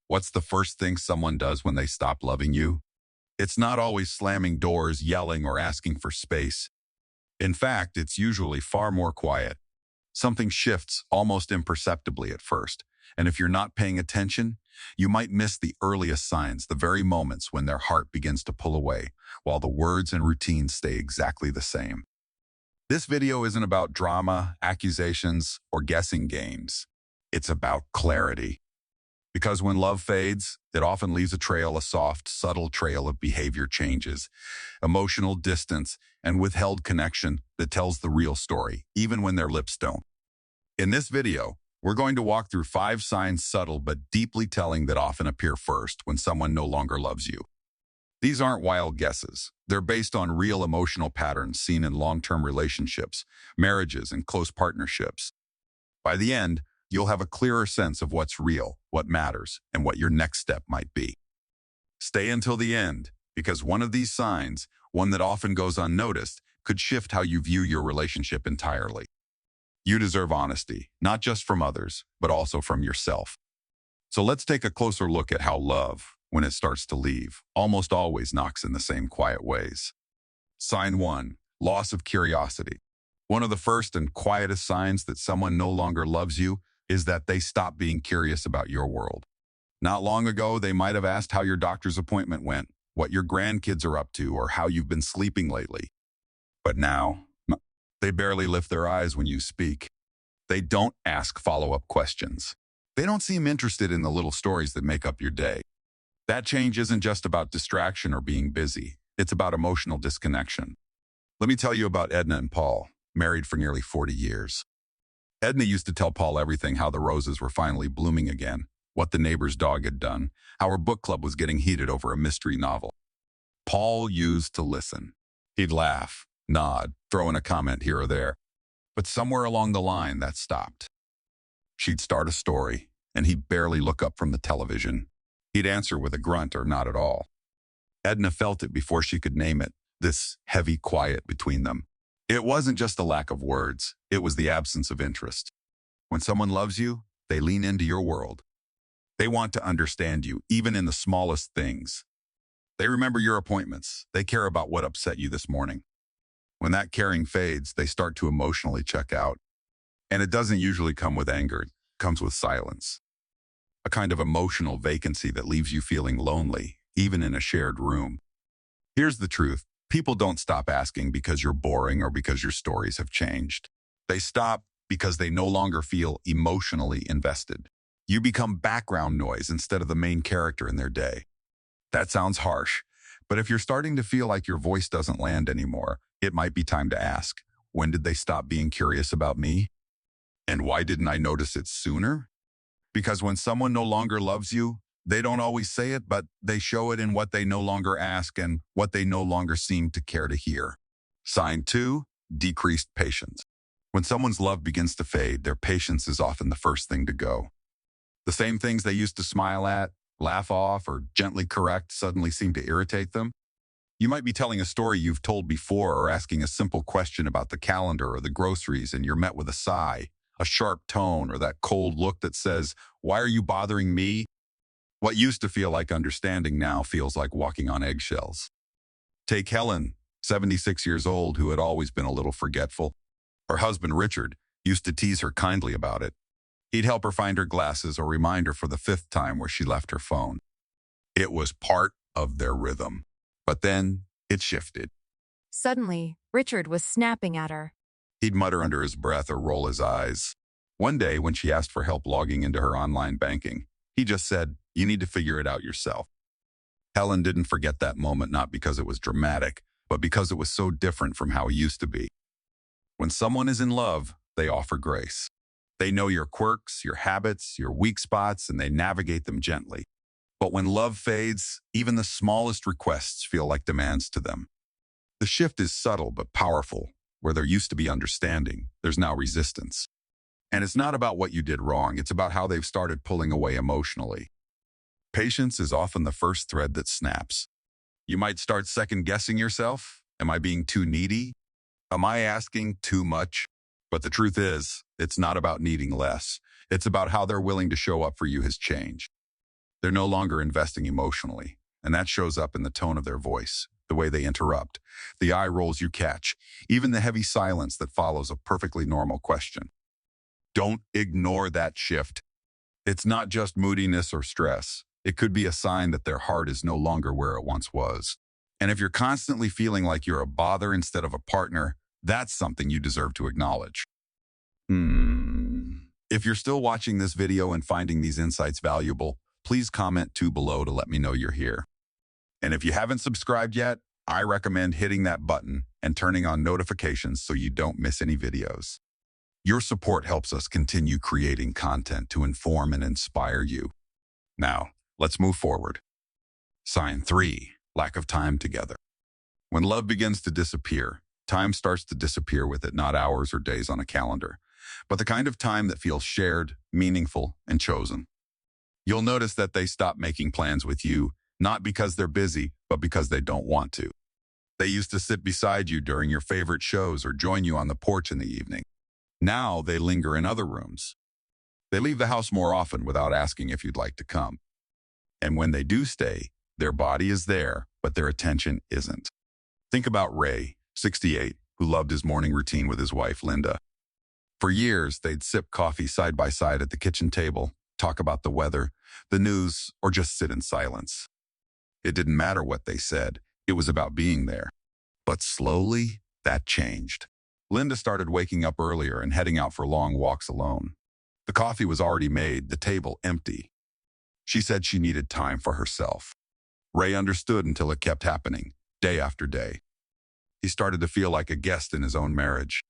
What's the first thing someone does when they stop loving you? It's not always slamming doors, yelling, or asking for space. In fact, it's usually far more quiet. Something shifts almost imperceptibly at first, and if you're not paying attention, you might miss the earliest signs, the very moments when their heart begins to pull away, while the words and routines stay exactly the same. This video isn't about drama, accusations, or guessing games. It's about clarity. Because when love fades, it often leaves a trail, a soft, subtle trail of behavior changes, emotional distance, and withheld connection that tells the real story, even when their lips don't. In this video, we're going to walk through 5 signs, subtle but deeply telling, that often appear first when someone no longer loves you. These aren't wild guesses. They're based on real emotional patterns seen in long-term relationships, marriages, and close partnerships. By the end, you'll have a clearer sense of what's real, what matters, and what your next step might be. Stay until the end, because one of these signs, one that often goes unnoticed, could shift how you view your relationship entirely. You deserve honesty, not just from others, but also from yourself. So let's take a closer look at how love, when it starts to leave, almost always knocks in the same quiet ways. Sign 1, loss of curiosity. One of the first and quietest signs that someone no longer loves you is that they stop being curious about your world. Not long ago, they might have asked how your doctor's appointment went, what your grandkids are up to, or how you've been sleeping lately. But now, they barely lift their eyes when you speak. They don't ask follow-up questions. They don't seem interested in the little stories that make up your day. That change isn't just about distraction or being busy. It's about emotional disconnection. Let me tell you about Edna and Paul, married for nearly 40 years. Edna used to tell Paul everything: how the roses were finally blooming again, what the neighbor's dog had done, how her book club was getting heated over a mystery novel. Paul used to listen. He'd laugh, nod, throw in a comment here or there. But somewhere along the line, that stopped. She'd start a story, and he'd barely look up from the television. He'd answer with a grunt or not at all. Edna felt it before she could name it, this heavy quiet between them. It wasn't just a lack of words, it was the absence of interest. When someone loves you, they lean into your world. They want to understand you, even in the smallest things. They remember your appointments. They care about what upset you this morning. When that caring fades, they start to emotionally check out. And it doesn't usually come with anger, it comes with silence. A kind of emotional vacancy that leaves you feeling lonely, even in a shared room. Here's the truth. People don't stop asking because you're boring or because your stories have changed. They stop because they no longer feel emotionally invested. You become background noise instead of the main character in their day. That sounds harsh, but if you're starting to feel like your voice doesn't land anymore, it might be time to ask, when did they stop being curious about me? And why didn't I notice it sooner? Because when someone no longer loves you, they don't always say it, but they show it in what they no longer ask and what they no longer seem to care to hear. Sign 2, decreased patience. When someone's love begins to fade, their patience is often the first thing to go. The same things they used to smile at, laugh off, or gently correct suddenly seem to irritate them. You might be telling a story you've told before or asking a simple question about the calendar or the groceries, and you're met with a sigh, a sharp tone, or that cold look that says, "Why are you bothering me?" What used to feel like understanding now feels like walking on eggshells. Take Helen, 76 years old, who had always been a little forgetful. Her husband, Richard, used to tease her kindly about it. He'd help her find her glasses or remind her for the 5th time where she left her phone. It was part of their rhythm. But then it shifted. Suddenly, Richard was snapping at her. He'd mutter under his breath or roll his eyes. One day, when she asked for help logging into her online banking, he just said, "You need to figure it out yourself." Helen didn't forget that moment, not because it was dramatic, but because it was so different from how it used to be. When someone is in love, they offer grace. They know your quirks, your habits, your weak spots, and they navigate them gently. But when love fades, even the smallest requests feel like demands to them. The shift is subtle but powerful. Where there used to be understanding, there's now resistance. And it's not about what you did wrong, it's about how they've started pulling away emotionally. Patience is often the first thread that snaps. You might start second-guessing yourself. Am I being too needy? Am I asking too much? But the truth is, it's not about needing less. It's about how they're willing to show up for you has changed. They're no longer investing emotionally, and that shows up in the tone of their voice, the way they interrupt, the eye rolls you catch, even the heavy silence that follows a perfectly normal question. Don't ignore that shift. It's not just moodiness or stress. It could be a sign that their heart is no longer where it once was. And if you're constantly feeling like you're a bother instead of a partner, that's something you deserve to acknowledge. If you're still watching this video and finding these insights valuable, please comment below to let me know you're here. And if you haven't subscribed yet, I recommend hitting that button and turning on notifications so you don't miss any videos. Your support helps us continue creating content to inform and inspire you. Now, let's move forward. Sign 3, lack of time together. When love begins to disappear, time starts to disappear with it, not hours or days on a calendar, but the kind of time that feels shared, meaningful, and chosen. You'll notice that they stop making plans with you, not because they're busy, but because they don't want to. They used to sit beside you during your favorite shows or join you on the porch in the evening. Now they linger in other rooms. They leave the house more often without asking if you'd like to come. And when they do stay, their body is there, but their attention isn't. Think about Ray, 68, who loved his morning routine with his wife, Linda. For years, they'd sip coffee side by side at the kitchen table, talk about the weather, the news, or just sit in silence. It didn't matter what they said. It was about being there. But slowly, that changed. Linda started waking up earlier and heading out for long walks alone. The coffee was already made, the table empty. She said she needed time for herself. Ray understood until it kept happening, day after day. He started to feel like a guest in his own marriage.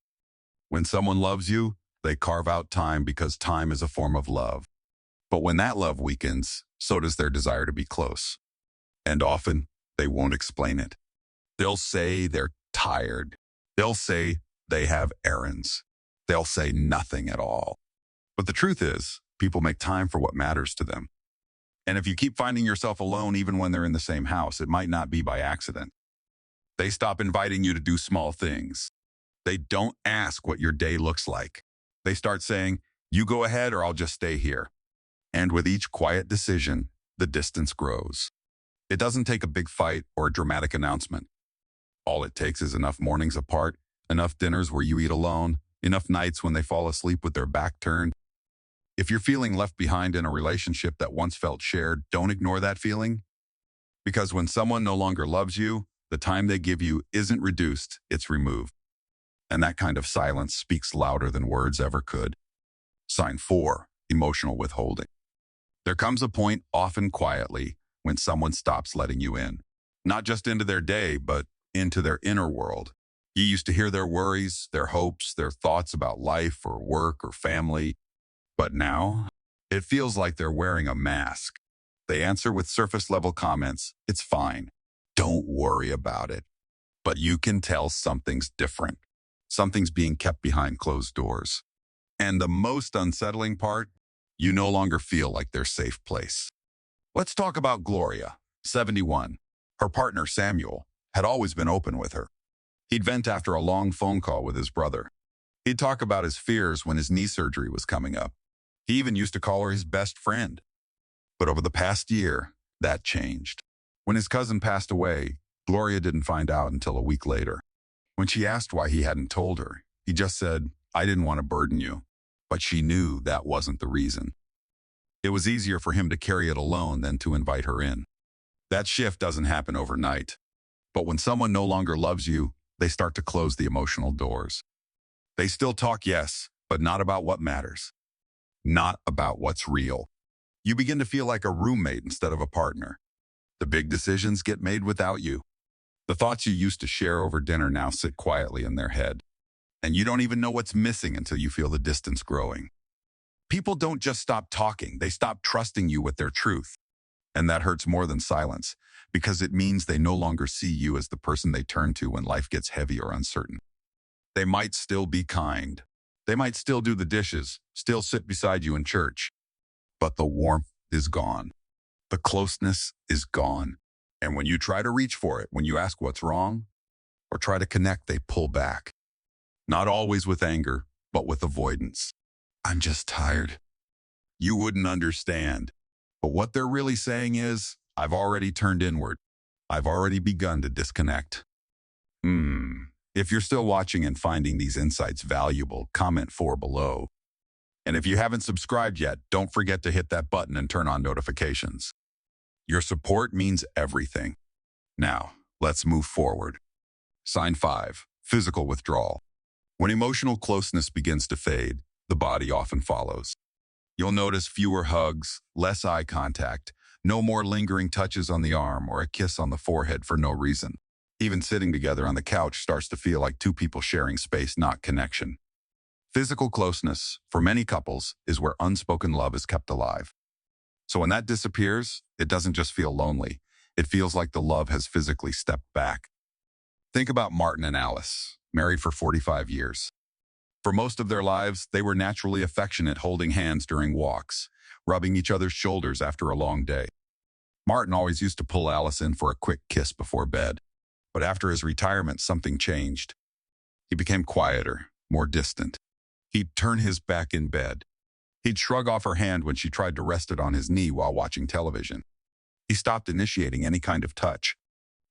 When someone loves you, they carve out time because time is a form of love. But when that love weakens, so does their desire to be close. And often, they won't explain it. They'll say they're tired. They'll say they have errands. They'll say nothing at all. But the truth is, people make time for what matters to them. And if you keep finding yourself alone even when they're in the same house, it might not be by accident. They stop inviting you to do small things. They don't ask what your day looks like. They start saying, you go ahead or I'll just stay here. And with each quiet decision, the distance grows. It doesn't take a big fight or a dramatic announcement. All it takes is enough mornings apart, enough dinners where you eat alone, enough nights when they fall asleep with their back turned. If you're feeling left behind in a relationship that once felt shared, don't ignore that feeling. Because when someone no longer loves you, the time they give you isn't reduced, it's removed. And that kind of silence speaks louder than words ever could. Sign 4, emotional withholding. There comes a point, often quietly, when someone stops letting you in. Not just into their day, but into their inner world. You used to hear their worries, their hopes, their thoughts about life or work or family. But now, it feels like they're wearing a mask. They answer with surface-level comments, it's fine. Don't worry about it. But you can tell something's different. Something's being kept behind closed doors. And the most unsettling part, you no longer feel like their safe place. Let's talk about Gloria, 71. Her partner, Samuel, had always been open with her. He'd vent after a long phone call with his brother. He'd talk about his fears when his knee surgery was coming up. He even used to call her his best friend. But over the past year, that changed. When his cousin passed away, Gloria didn't find out until a week later. When she asked why he hadn't told her, he just said, I didn't want to burden you. But she knew that wasn't the reason. It was easier for him to carry it alone than to invite her in. That shift doesn't happen overnight. But when someone no longer loves you, they start to close the emotional doors. They still talk, yes, but not about what matters. Not about what's real. You begin to feel like a roommate instead of a partner. The big decisions get made without you. The thoughts you used to share over dinner now sit quietly in their head. And you don't even know what's missing until you feel the distance growing. People don't just stop talking, they stop trusting you with their truth. And that hurts more than silence, because it means they no longer see you as the person they turn to when life gets heavy or uncertain. They might still be kind. They might still do the dishes, still sit beside you in church. But the warmth is gone. The closeness is gone. And when you try to reach for it, when you ask what's wrong, or try to connect, they pull back. Not always with anger, but with avoidance. I'm just tired. You wouldn't understand. But what they're really saying is, I've already turned inward. I've already begun to disconnect. If you're still watching and finding these insights valuable, comment 4 below. And if you haven't subscribed yet, don't forget to hit that button and turn on notifications. Your support means everything. Now, let's move forward. Sign 5, physical withdrawal. When emotional closeness begins to fade, the body often follows. You'll notice fewer hugs, less eye contact, no more lingering touches on the arm or a kiss on the forehead for no reason. Even sitting together on the couch starts to feel like two people sharing space, not connection. Physical closeness, for many couples, is where unspoken love is kept alive. So when that disappears, it doesn't just feel lonely. It feels like the love has physically stepped back. Think about Martin and Alice, married for 45 years. For most of their lives, they were naturally affectionate, holding hands during walks, rubbing each other's shoulders after a long day. Martin always used to pull Alice in for a quick kiss before bed. But after his retirement, something changed. He became quieter, more distant. He'd turn his back in bed. He'd shrug off her hand when she tried to rest it on his knee while watching television. He stopped initiating any kind of touch.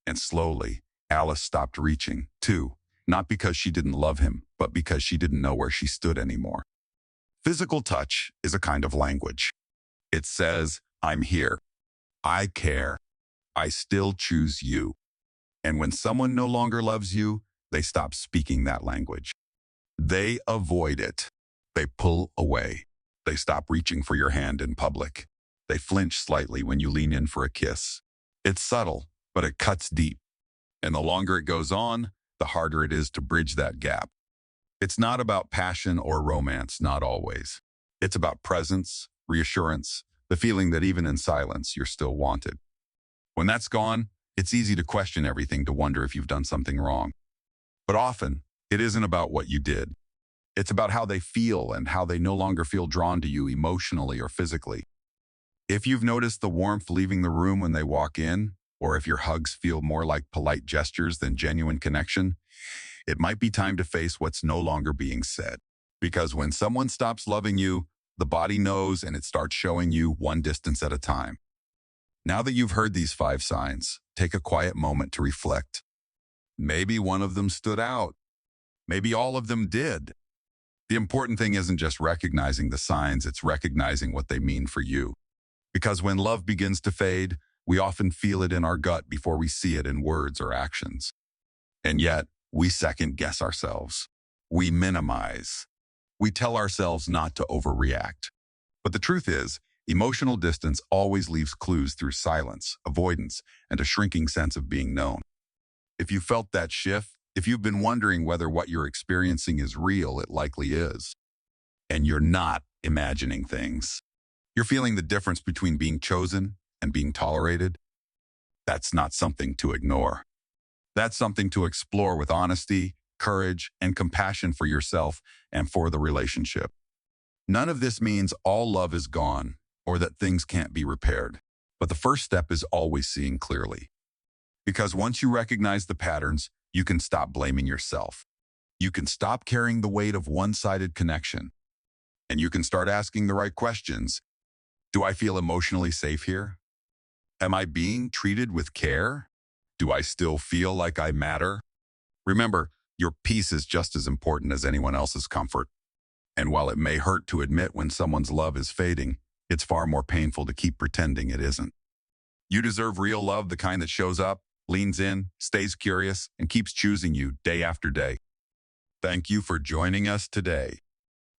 And slowly, Alice stopped reaching, too, not because she didn't love him, but because she didn't know where she stood anymore. Physical touch is a kind of language. It says, I'm here. I care. I still choose you. And when someone no longer loves you, they stop speaking that language. They avoid it. They pull away. They stop reaching for your hand in public. They flinch slightly when you lean in for a kiss. It's subtle, but it cuts deep. And the longer it goes on, the harder it is to bridge that gap. It's not about passion or romance, not always. It's about presence, reassurance, the feeling that even in silence, you're still wanted. When that's gone, it's easy to question everything, to wonder if you've done something wrong. But often, it isn't about what you did. It's about how they feel and how they no longer feel drawn to you emotionally or physically. If you've noticed the warmth leaving the room when they walk in, or if your hugs feel more like polite gestures than genuine connection, it might be time to face what's no longer being said. Because when someone stops loving you, the body knows, and it starts showing you one distance at a time. Now that you've heard these 5 signs, take a quiet moment to reflect. Maybe one of them stood out. Maybe all of them did. The important thing isn't just recognizing the signs, it's recognizing what they mean for you. Because when love begins to fade, we often feel it in our gut before we see it in words or actions. And yet, we second-guess ourselves. We minimize. We tell ourselves not to overreact. But the truth is, emotional distance always leaves clues through silence, avoidance, and a shrinking sense of being known. If you felt that shift, if you've been wondering whether what you're experiencing is real, it likely is. And you're not imagining things. You're feeling the difference between being chosen and being tolerated. That's not something to ignore. That's something to explore with honesty, courage, and compassion for yourself and for the relationship. None of this means all love is gone or that things can't be repaired. But the first step is always seeing clearly. Because once you recognize the patterns, you can stop blaming yourself. You can stop carrying the weight of one-sided connection. And you can start asking the right questions. Do I feel emotionally safe here? Am I being treated with care? Do I still feel like I matter? Remember, your peace is just as important as anyone else's comfort. And while it may hurt to admit when someone's love is fading, it's far more painful to keep pretending it isn't. You deserve real love, the kind that shows up, leans in, stays curious, and keeps choosing you day after day. Thank you for joining us today.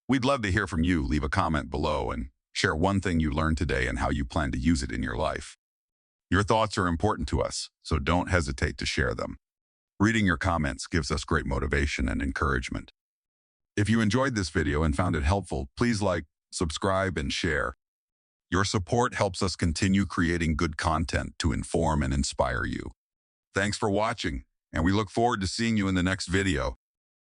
We'd love to hear from you. Leave a comment below and share one thing you learned today and how you plan to use it in your life. Your thoughts are important to us, so don't hesitate to share them. Reading your comments gives us great motivation and encouragement. If you enjoyed this video and found it helpful, please like, subscribe, and share. Your support helps us continue creating good content to inform and inspire you. Thanks for watching, and we look forward to seeing you in the next video.